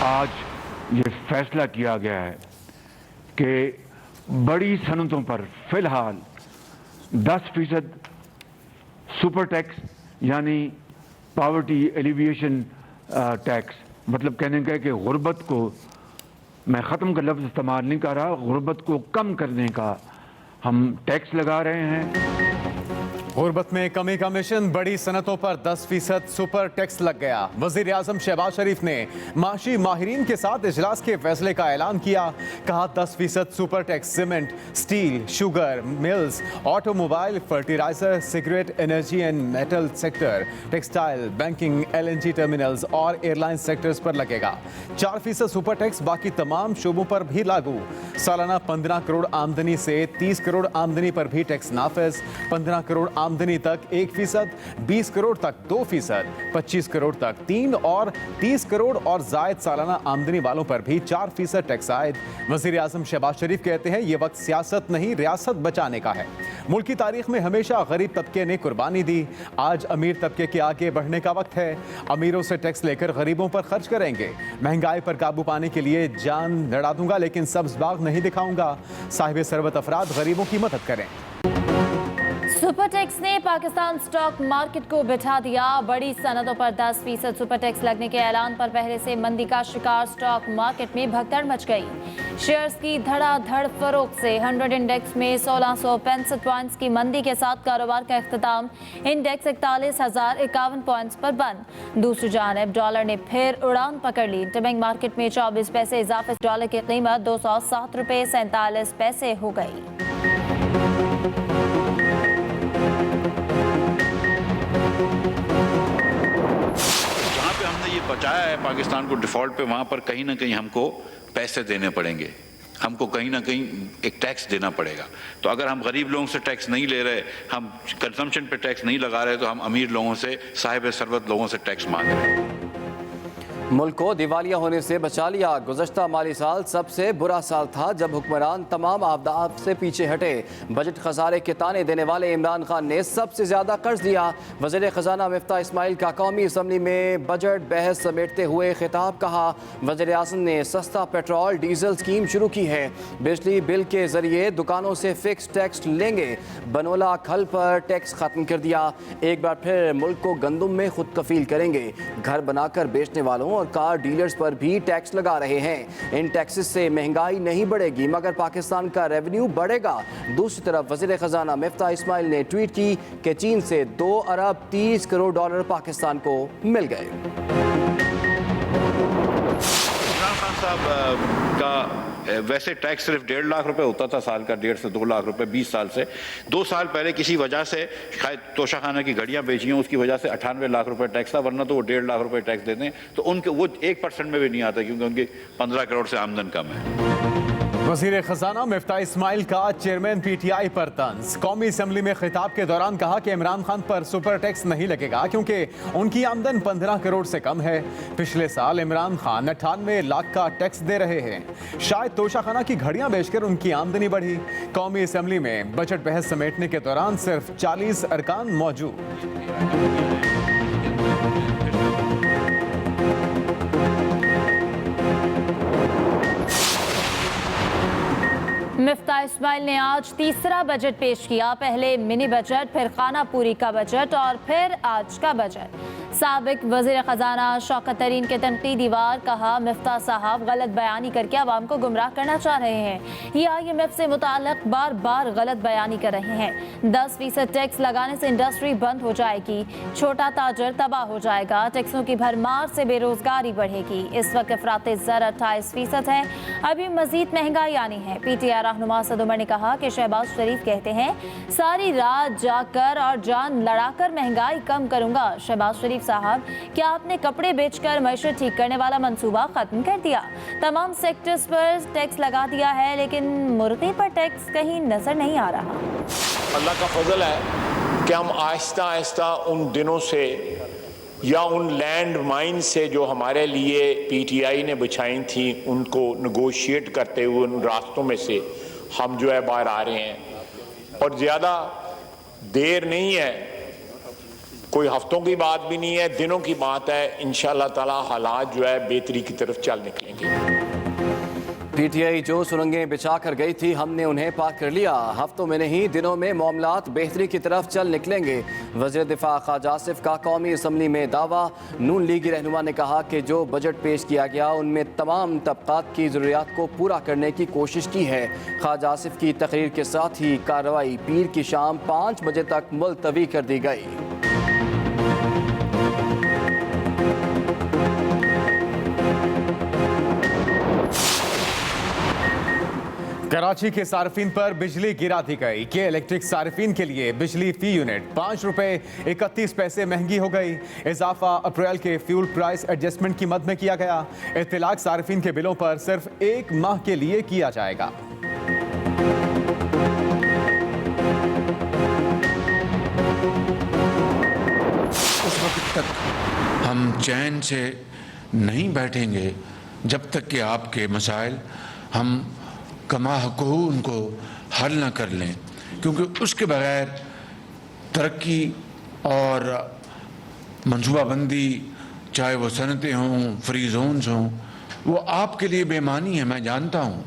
आज ये फैसला किया गया है कि बड़ी सनतों पर फिलहाल 10% सुपर टैक्स यानी पावर्टी एलिविएशन टैक्स, मतलब कहने का है कि गुर्बत को, मैं ख़त्म का लफ्ज़ इस्तेमाल नहीं कर रहा, गुर्बत को कम करने का हम टैक्स लगा रहे हैं। गुर्बत में कमी का मिशन, बड़ी सनतों पर 10% सुपर टैक्स लग गया। वजीर आजम शहबाज शरीफ ने माशी माहिरीन के साथ इजलास के फैसले का ऐलान किया। कहा 10% super tax cement, steel, sugar mills, automobile, fertiliser, cigarette, energy and metal sector, textile, banking, LNG terminals और एयरलाइन सेक्टर्स पर लगेगा। 4% सुपर टैक्स बाकी तमाम शोबों पर भी लागू। सालाना 15 करोड़ आमदनी से 30 करोड़ आमदनी पर भी टैक्स नाफिज। 15 करोड़ आमदनी तक 1%, 20 करोड़ तक 2%, 25 करोड़ तक 3% और 30 करोड़ और जायद सालाना आमदनी वालों पर भी 4% टैक्स आयद। वजीर आजम शहबाज शरीफ कहते हैं, ये वक्त सियासत नहीं रियासत बचाने का है। मुल्क की तारीख में हमेशा गरीब तबके ने कुर्बानी दी, आज अमीर तबके के आगे बढ़ने का वक्त है। अमीरों से टैक्स लेकर गरीबों पर खर्च करेंगे। महंगाई पर काबू पाने के लिए जान लड़ा दूंगा लेकिन सब्ज बाग नहीं दिखाऊंगा। साहिब सरबत अफराद गरीबों की मदद करें। सुपर टैक्स ने पाकिस्तान स्टॉक मार्केट को बिठा दिया। बड़ी सनतों पर 10% सुपर टैक्स लगने के ऐलान पर पहले से मंदी का शिकार स्टॉक मार्केट में भगदड़ मच गई। शेयर्स की धड़ाधड़ फरोख्त से 100 इंडेक्स में 1665 पॉइंट्स की मंदी के साथ कारोबार का इख्तिताम इंडेक्स 41,051 पॉइंट्स पर बंद। दूसरी जानिब डॉलर ने फिर उड़ान पकड़ ली। इंटरबैंक मार्केट में 24 पैसे इजाफे डॉलर की कीमत 207 रुपये 47 पैसे हो गई। बचाया है पाकिस्तान को डिफॉल्ट पे, वहां पर कहीं ना कहीं हमको पैसे देने पड़ेंगे, हमको कहीं ना कहीं एक टैक्स देना पड़ेगा। तो अगर हम गरीब लोगों से टैक्स नहीं ले रहे, हम कंजम्पशन पे टैक्स नहीं लगा रहे, तो हम अमीर लोगों से, साहिब सरबत लोगों से टैक्स मांग रहे हैं। मुल्क को दिवालिया होने से बचा लिया। गुज़श्ता माली साल सबसे बुरा साल था जब हुक्मरान तमाम आपदात से पीछे हटे। बजट खसारे के ताने देने वाले इमरान खान ने सबसे ज़्यादा कर्ज दिया। वज़ीर ख़जाना मिफ्ता इस्माइल का कौमी असम्बली में बजट बहस समेटते हुए खिताब। कहा, वज़ीर आज़म ने सस्ता पेट्रोल डीजल स्कीम शुरू की है। बिजली बिल के ज़रिए दुकानों से फिक्स टैक्स लेंगे। बनोला खल पर टैक्स ख़त्म कर दिया। एक बार फिर मुल्क को गंदम में खुद कफील करेंगे। घर बनाकर बेचने वालों और कार डीलर्स पर भी टैक्स लगा रहे हैं। इन टैक्सेस से महंगाई नहीं बढ़ेगी मगर पाकिस्तान का रेवेन्यू बढ़ेगा। दूसरी तरफ वज़ीर ख़जाना मिफ्ता इस्माइल ने ट्वीट की कि चीन से 2 अरब 30 करोड़ डॉलर पाकिस्तान को मिल गए। इमरान खान साहब का वैसे टैक्स सिर्फ 1.5 लाख रुपए होता था साल का, 1.5 से 2 लाख रुपए 20 साल से। 2 साल पहले किसी वजह से शायद तोशाखाना की घड़ियां बेची हैं, उसकी वजह से 98 लाख रुपए टैक्स था, वरना तो वो 1.5 लाख रुपए टैक्स देते हैं। तो उनके वो 1% में भी नहीं आता क्योंकि उनकी 15 करोड़ से आमदन कम है। वज़ीर ख़जाना मिफ्ता इस्माइल का चेयरमैन PTI पर तंज। कौमी असम्बली में खिताब के दौरान कहा कि इमरान खान पर सुपर टैक्स नहीं लगेगा क्योंकि उनकी आमदन 15 करोड़ से कम है। पिछले साल इमरान खान 98 लाख का टैक्स दे रहे हैं। शायद तोशाखाना की घड़ियां बेचकर उनकी आमदनी बढ़ी। कौमी असम्बली में बजट बहस समेटने के दौरान सिर्फ 40 अरकान मौजूद। मिफ्ता इस्माइल ने आज तीसरा बजट पेश किया। पहले मिनी बजट, फिर खाना पूरी का बजट और फिर आज का बजट। साबिक वज़ीर ख़जाना शौकत तरीन के तनकीदी वार। कहा, मिफ्ता साहब गलत बयानी करके आवाम को गुमराह करना चाह रहे हैं। ये IMF से मुताल्लिक़ बार बार गलत बयानी कर रहे हैं। 10% टैक्स लगाने से इंडस्ट्री बंद हो जाएगी, छोटा ताजर तबाह हो जाएगा, टैक्सों की भरमार से बेरोजगारी बढ़ेगी। इस वक्त अफरात ज़र 28% है, अभी मजीद महंगाई आनी है। PTI रहनुमा सद उमर ने कहा कि शहबाज शरीफ कहते हैं, सारी रात जाकर और जान लड़ाकर महंगाई कम करूंगा। शहबाज शरीफ साहब, क्या आपने कपड़े बेचकर मईशत ठीक करने वाला मंसूबा खत्म कर दिया? तमाम सेक्टर्स पर टैक्स लगा दिया है लेकिन मुर्गे पर टैक्स कहीं नजर नहीं आ रहा। अल्लाह का फजल है कि हम आहिस्ता आहिस्ता उन दिनों से या उन लैंड माइन से जो हमारे लिए PTI ने बिछाई थी उनको नेगोशिएट करते हुए उन रास्तों में से हम जो है बाहर आ रहे हैं। और ज़्यादा देर नहीं है कोई हफ्तों की बात भी नहीं है, दिनों की बात है। इंशाअल्लाह ताला हालात जो है बेहतरी की तरफ चल निकलेंगे। पीटीआई जो सुरंगें बिछा कर गई थी, हमने उन्हें पार कर लिया। हफ्तों में नहीं, दिनों में मामलात बेहतरी की तरफ चल निकलेंगे। वज़ीर दिफा ख्वाजा आसिफ का कौमी असम्बली में दावा। नून लीगी रहनुमा ने कहा कि जो बजट पेश किया गया उनमें तमाम तबकात की ज़रूरियात को पूरा करने की कोशिश की है। ख्वाजा आसिफ की तकरीर के साथ ही कार्रवाई पीर की शाम 5 बजे तक मुलतवी कर दी गई। कराची के सार्फिन पर बिजली गिरा दी गई। के इलेक्ट्रिक सार्फिन के लिए बिजली फी यूनिट 5 रुपए 31 पैसे महंगी हो गई। इजाफा अप्रैल के फ्यूल प्राइस एडजस्टमेंट की मद में किया गया। इत्तलाक सार्फिन के बिलों पर सिर्फ 1 माह के लिए किया जाएगा। उस वक्त तक हम चैन से नहीं बैठेंगे जब तक कि आपके मसाइल हम कमा हकूक़ उनको हल ना कर लें, क्योंकि उसके बगैर तरक्की और मनसूबाबंदी, चाहे वो सनतें हों, फ्री जोन्स हों, वो आपके लिए बेमानी है, मैं जानता हूँ।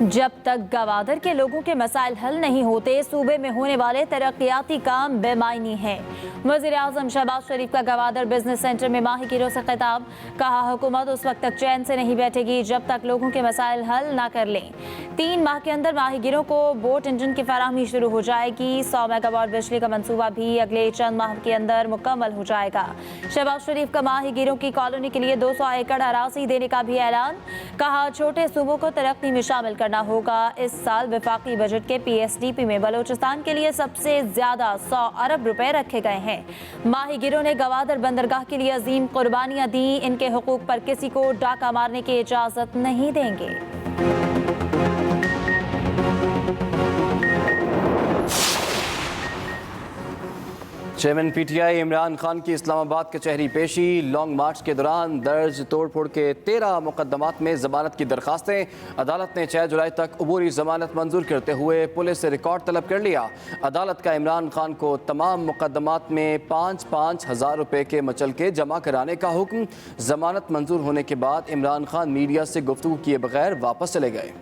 जब तक गवादर के लोगों के मसाइल हल नहीं होते, सूबे में होने वाले तरक्याती काम बेमायनी है। वज़ीर आज़म शहबाज शरीफ का गवादर बिजनेस सेंटर में माहिगिरों से खिताब। कहा, हुकूमत उस वक्त तक चैन से नहीं बैठेगी जब तक लोगों के मसाइल हल ना कर लें। 3 माह के अंदर माहिगिरों को बोट इंजन की फराहमी शुरू हो जाएगी। 100 मेगावाट बिजली का मंसूबा भी अगले चंद माह के अंदर मुकम्मल हो जाएगा। शहबाज शरीफ का माहिगिरों की कॉलोनी के लिए 200 एकड़ अराजी देने का भी ऐलान। कहा, छोटे सूबों को तरक्की में शामिल करना होगा। इस साल वफाकी बजट के PSDP में बलोचिस्तान के लिए सबसे ज्यादा 100 अरब रुपए रखे गए हैं। माहिगिरों ने गवादर बंदरगाह के लिए अजीम कुर्बानियां दी। इनके हुकूक पर किसी को डाका मारने की इजाजत नहीं देंगे। चेयरमैन पीटीआई इमरान खान की इस्लामाबाद कचहरी पेशी। लॉन्ग मार्च के दौरान दर्ज तोड़फोड़ के 13 मुकदमात में जमानत की दरखास्तें। अदालत ने 6 जुलाई तक अबूरी जमानत मंजूर करते हुए पुलिस से रिकॉर्ड तलब कर लिया। अदालत का इमरान खान को तमाम मुकदमात में 5-5 हज़ार रुपये के मचलके जमा कराने का हुक्म। जमानत मंजूर होने के बाद इमरान खान मीडिया से गुफ्तगू किए बगैर वापस चले गए।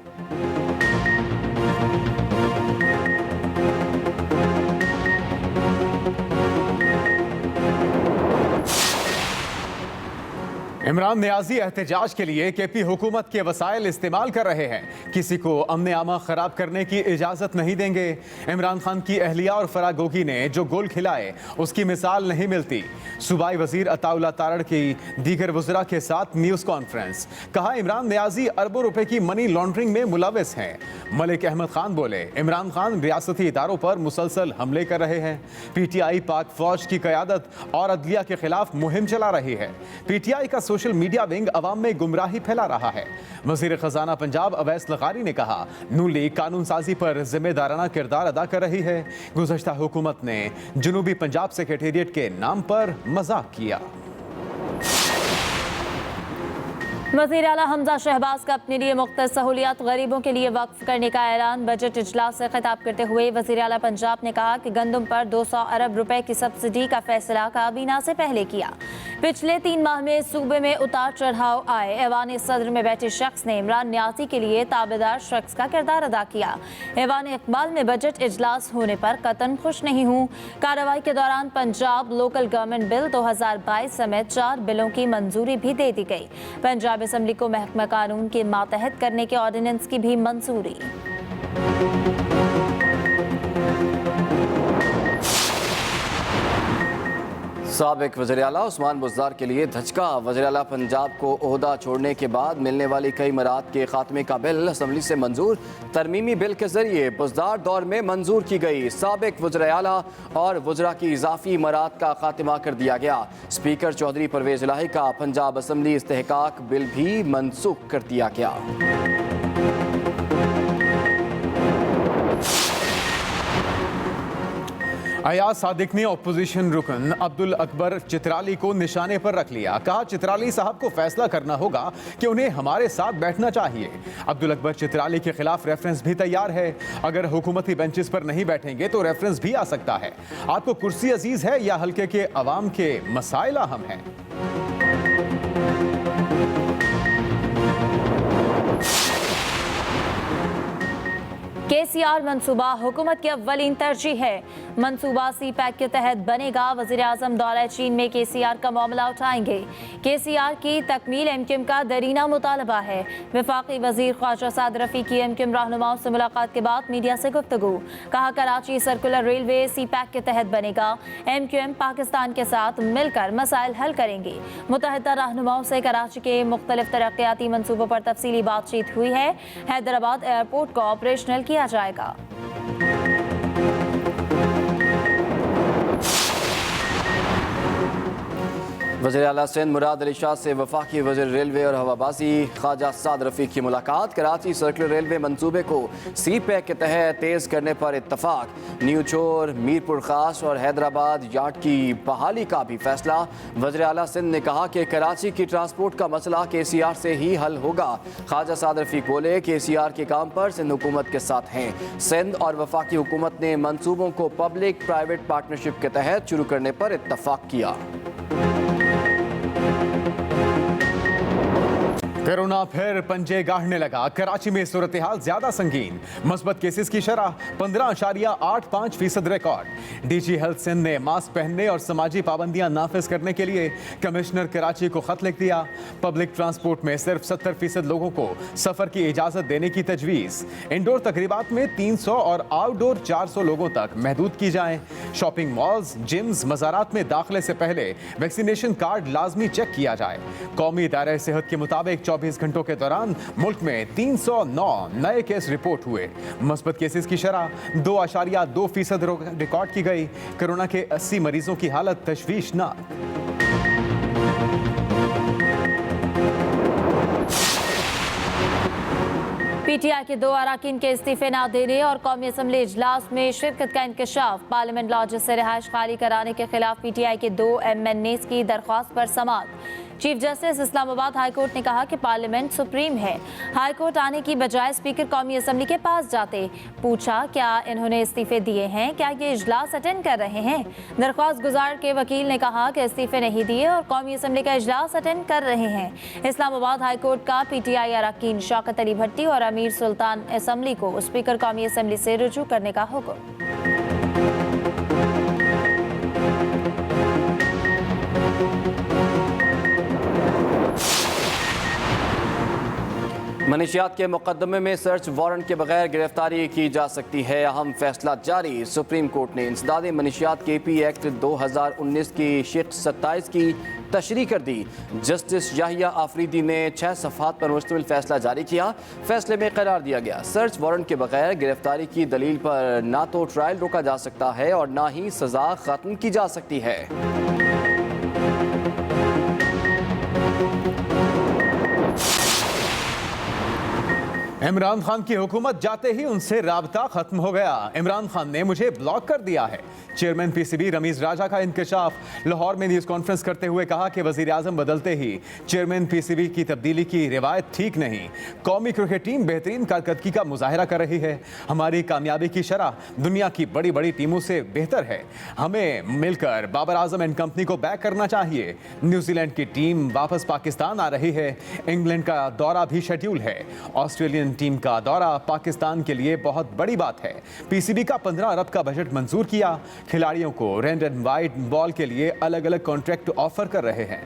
इमरान नियाजी एहतजाज के लिए केपी हुकूमत के वसाइल इस्तेमाल कर रहे हैं। किसी को अमन आमा खराब करने की इजाजत नहीं देंगे। इमरान खान की अहलिया और फरागोगी ने जो गोल खिलाए उसकी मिसाल नहीं मिलती। सूबाई वजीर अताउल्लाह तारड़ की दीगर वज़रा के साथ न्यूज़ कॉन्फ्रेंस। कहा, इमरान नियाजी अरबों रुपए की मनी लॉन्ड्रिंग में मुलविस हैं। मलिक अहमद खान बोले, इमरान खान रियासती इदारों पर मुसलसल हमले कर रहे हैं। PTI पाक फौज की क़यादत और अदलिया के खिलाफ मुहिम चला रही है। PTI का सोशल मीडिया विंग अवाम में गुमराही फैला रहा है। वजीर खजाना पंजाब अवैस लगारी ने कहा, नून लीग कानून साजी पर जिम्मेदाराना किरदार अदा कर रही है। गुज़श्ता हुकूमत ने जनूबी पंजाब सेक्रेटेरिएट के नाम पर मजाक किया। वज़ीर आला हमजा शहबाज का अपने लिए मुख्तलिफ सहूलियात गरीबों के लिए वक्फ करने का ऐलान। बजट इजलास से खिताब करते हुए वज़ीर आला पंजाब ने कहा कि गंदम पर 200 अरब रुपए की सब्सिडी का फैसला काबीना से पहले किया। पिछले 3 माह में सूबे में उतार चढ़ाव आए। ऐवान सदर में बैठे शख्स ने इमरान नियाजी के लिए ताबेदार शख्स का किरदार अदा किया। ऐवान इकबाल में बजट इजलास होने पर कतन खुश नहीं हूँ। कार्रवाई के दौरान पंजाब लोकल गवर्नमेंट बिल 2022 समेत 4 बिलों की मंजूरी भी दे दी गई। पंजाब असेंबली को महकमा कानून के मातहत करने के ऑर्डिनेंस की भी मंजूरी। साबिक वज़ीर आला उस्मान बुज़दार के लिए धचका। वज़ीर आला पंजाब को ओहदा छोड़ने के बाद मिलने वाली कई मराहत के खात्मे का बिल असम्बली से मंजूर। तरमीमी बिल के जरिए बुज़दार दौर में मंजूर की गई साबिक वज़ीर आला और वज़रा की इजाफी मराहत का खात्मा कर दिया गया। स्पीकर चौधरी परवेज़ इलाही का पंजाब असम्बली इस्तेहकाक बिल भी मनसूख कर दिया गया। अयाज सादिक ने ऑपोजिशन रुकन अब्दुल अकबर चित्राली को निशाने पर रख लिया। कहा चित्राली साहब को फैसला करना होगा कि उन्हें हमारे साथ बैठना चाहिए। अब्दुल अकबर चित्राली के खिलाफ रेफरेंस भी तैयार है। अगर हुकूमती बेंचेस पर नहीं बैठेंगे तो रेफरेंस भी आ सकता है। आपको कुर्सी अजीज है या हल्के के अवाम के मसाइल अहम हैं? केसीआर मंसूबा हुकूमत की अव्वलीन तरजीह है। मंसूबा सी पैक के तहत बनेगा। वज़ीर आज़म दौरे चीन में केसीआर का मामला उठाएंगे। केसीआर की तकमील एमक्यूएम का दरीना मुतालबा है। वफाकी वज़ीर ख्वाजा साद रफ़ीकी एमक्यूएम रहनुमाओं से मुलाकात के बाद मीडिया से गुफ्तगू। कहा कराची सर्कुलर रेलवे सी पैक के तहत बनेगा। एमक्यूएम पाकिस्तान के साथ मिलकर मसाइल हल करेंगे। मुतहदा रहनुमाओं से कराची के मुख्तलिफ तरक्याती मंसूबों पर तफसीली बातचीत हुई है। हैदराबाद एयरपोर्ट को ऑपरेशनल किया जाएगा। वज़ीर आला सिंध मुराद अली शाह से वफाकी वज़ीर रेलवे और हवाबाजी ख्वाजा साद रफ़ीक की मुलाकात। कराची सर्कुलर रेलवे मंसूबे को सी पैक के तहत तेज़ करने पर इत्तफाक। न्यू चोर, मीरपुर खास और हैदराबाद यार्ड की बहाली का भी फैसला। वज़ीर आला सिंध ने कहा कि कराची की ट्रांसपोर्ट का मसला केसीआर से ही हल होगा। ख्वाजा साद रफ़ीक बोले केसीआर के काम पर सिंध हुकूमत के साथ हैं। सिंध और वफाकी हुकूमत ने मंसूबों को पब्लिक प्राइवेट पार्टनरशिप के तहत शुरू करने पर इत्तफाक किया। कोरोना फिर पंजे गाड़ने लगा। कराची में सूरत हाल ज्यादा संगीन। मस्बत केसेस की शरह 15.85% रिकॉर्ड। डीजी हेल्थ सिंध ने मास्क पहनने और समाजी पाबंदियां नाफिज करने के लिए कमिश्नर कराची को खत लिख दिया। पब्लिक ट्रांसपोर्ट में सिर्फ 70% लोगों को सफर की इजाजत देने की तजवीज। इंडोर तकरीबात में 300 और आउटडोर 400 लोगों तक महदूद की जाए। शॉपिंग मॉल्स, जिम्स, मज़ारात में दाखिले से पहले वैक्सीनेशन कार्ड लाजमी चेक किया जाए। कौमी इदारे सेहत के मुताबिक 24 घंटों के दौरान मुल्क में 309 नए केस रिपोर्ट हुए। मस्बत केसेस की शरह 2.2% रिकॉर्ड की गई। कोरोना के 80 मरीजों की हालत तशवीशनाक। पीटीआई के 2 अरकान के इस्तीफे न देने और कौमी असम्बली इजलास में शिरकत का इंकशाफ। पार्लियामेंट लॉज से रिहाइश खाली कराने के खिलाफ पीटीआई के 2 MNAs की दरख्वास्त पर समाअत। Chief justice Islamabad high court ने कहा कि पार्लियामेंट सुप्रीम है। हाई कोर्ट आने की बजाय स्पीकर कौमी असम्बली के पास जाते। पूछा क्या इन्होंने इस्तीफे दिए हैं, क्या ये इजलास अटेंड कर रहे हैं। दरख्वास्त गुजार के वकील ने कहा कि इस्तीफे नहीं दिए और कौमी असम्बली का इजलास अटेंड कर रहे हैं। इस्लामाबाद हाई कोर्ट का पीटीआई अरकान शौकत अली भट्टी और अमीर सुल्तान असम्बली को स्पीकर कौमी असम्बली से रुजू करने का हुक्म। मनशियात के मुकदमे में सर्च वारंट के बगैर गिरफ्तारी की जा सकती है। अहम फैसला जारी। सुप्रीम कोर्ट ने इंसदादी मनशियात KP एक्ट 2019 की शिक 27 की तशरीह कर दी। जस्टिस याहिया आफरीदी ने 6 सफ़हात पर मुश्तमिल फैसला जारी किया। फैसले में करार दिया गया सर्च वारंट के बगैर गिरफ्तारी की दलील पर ना तो ट्रायल रोका जा सकता है और ना ही सजा खत्म की जा सकती है। इमरान खान की हुकूमत जाते ही उनसे राबता खत्म हो गया। इमरान खान ने मुझे ब्लॉक कर दिया है। चेयरमैन PCB रमीज राजा का इंकशाफ। लाहौर में न्यूज़ कॉन्फ्रेंस करते हुए कहा कि वज़ीर आज़म बदलते ही चेयरमैन PCB की तब्दीली की रिवायत ठीक नहीं। कौमी क्रिकेट टीम बेहतरीन कारकर्दगी का मुजाहरा कर रही है। हमारी कामयाबी की शरह दुनिया की बड़ी बड़ी टीमों से बेहतर है। हमें मिलकर बाबर आजम एंड कंपनी को बैक करना चाहिए। न्यूजीलैंड की टीम वापस पाकिस्तान आ रही है। इंग्लैंड का दौरा भी शेड्यूल है। ऑस्ट्रेलियन टीम का दौरा पाकिस्तान के लिए बहुत बड़ी बात है। PCB का 15 अरब का बजट मंजूर किया। खिलाड़ियों को रेड एंड वाइट बॉल के लिए अलग अलग कॉन्ट्रैक्ट ऑफर कर रहे हैं।